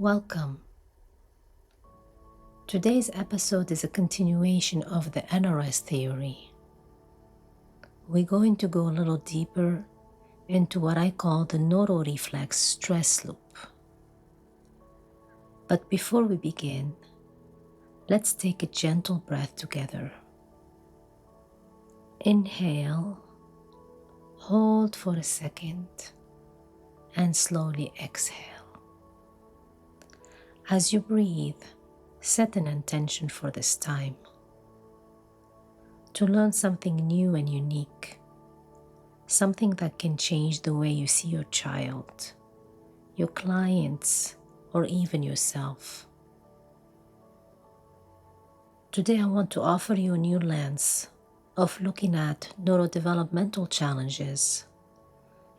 Welcome. Today's episode is a continuation of the NRS theory. We're going to go a little deeper into what I call the Neuro Reflex Stress Loop. But before we begin, let's take a gentle breath together. Inhale, hold for a second, and slowly exhale. As you breathe, set an intention for this time to learn something new and unique, something that can change the way you see your child, your clients, or even yourself. Today I want to offer you a new lens of looking at neurodevelopmental challenges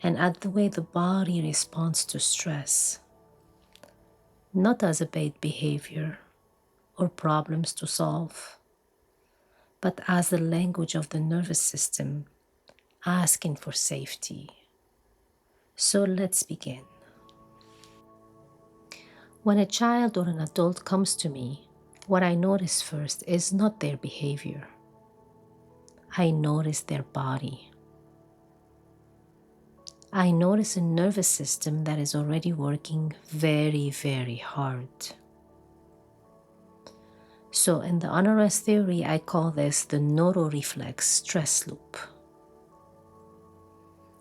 and at the way the body responds to stress, not as a bad behavior or problems to solve, but as the language of the nervous system asking for safety. So let's begin. When a child or an adult comes to me, what I notice first is not their behavior. I notice their body. I notice a nervous system that is already working very, very hard. So in the NRS theory, I call this the Neuro Reflex Stress Loop.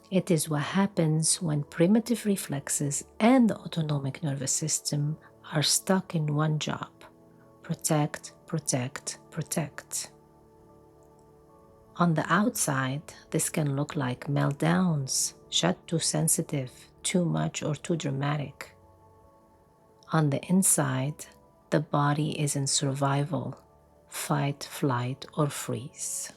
It is what happens when primitive reflexes and the autonomic nervous system are stuck in one job: protect, protect, protect. On the outside, this can look like meltdowns, shut too sensitive, too much, or too dramatic. On the inside, the body is in survival, fight, flight, or freeze.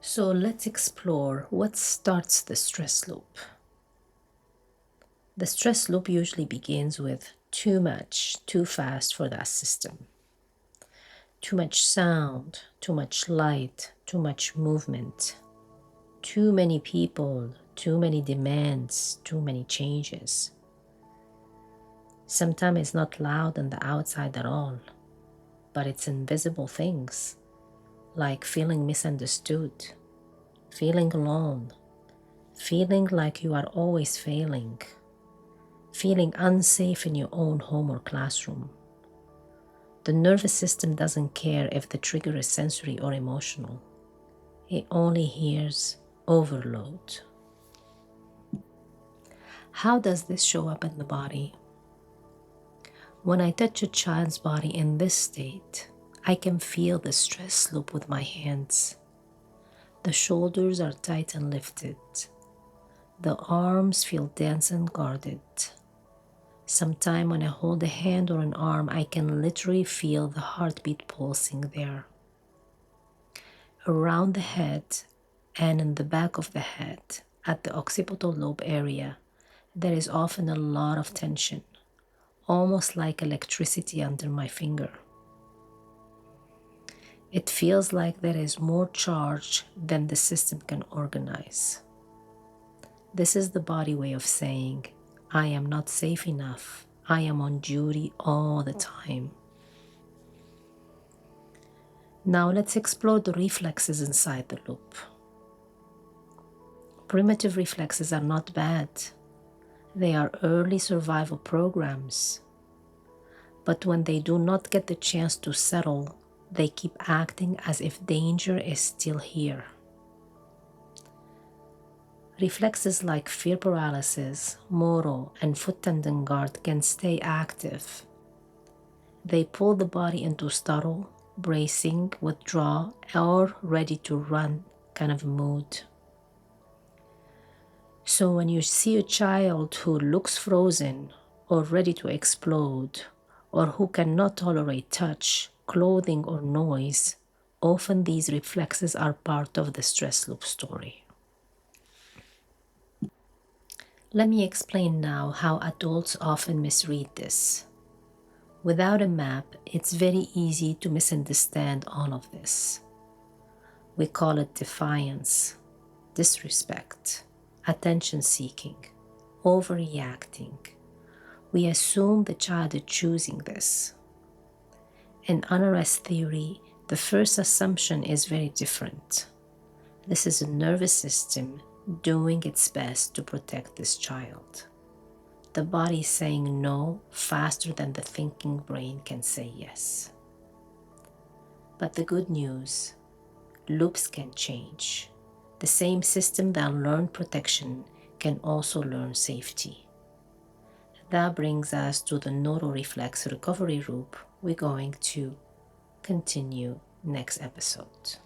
So let's explore what starts the stress loop. The stress loop usually begins with too much, too fast for that system. Too much sound, too much light, too much movement, too many people, too many demands, too many changes. Sometimes it's not loud on the outside at all, but it's invisible things like feeling misunderstood, feeling alone, feeling like you are always failing, feeling unsafe in your own home or classroom. The nervous system doesn't care if the trigger is sensory or emotional. It only hears overload. How does this show up in the body? When I touch a child's body in this state, I can feel the stress loop with my hands. The shoulders are tight and lifted. The arms feel dense and guarded. Sometimes when I hold a hand or an arm, I can literally feel the heartbeat pulsing there. Around the head and in the back of the head, at the occipital lobe area, there is often a lot of tension, almost like electricity under my finger. It feels like there is more charge than the system can organize. This is the body way of saying, I am not safe enough. I am on duty all the time. Now let's explore the reflexes inside the loop. Primitive reflexes are not bad. They are early survival programs. But when they do not get the chance to settle, they keep acting as if danger is still here. Reflexes like fear paralysis, moro, and foot tendon guard can stay active. They pull the body into startle, bracing, withdraw, or ready to run kind of mood. So when you see a child who looks frozen or ready to explode, or who cannot tolerate touch, clothing, or noise, often these reflexes are part of the stress loop story. Let me explain now how adults often misread this. Without a map, it's very easy to misunderstand all of this. We call it defiance, disrespect, attention seeking, overreacting, We assume the child is choosing this. In unrest theory, the first assumption is very different. This is a nervous system doing its best to protect this child. The body is saying no faster than the thinking brain can say yes. But the good news, loops can change. The same system that learned protection can also learn safety. That brings us to the Neuro Reflex recovery loop we're going to continue next episode.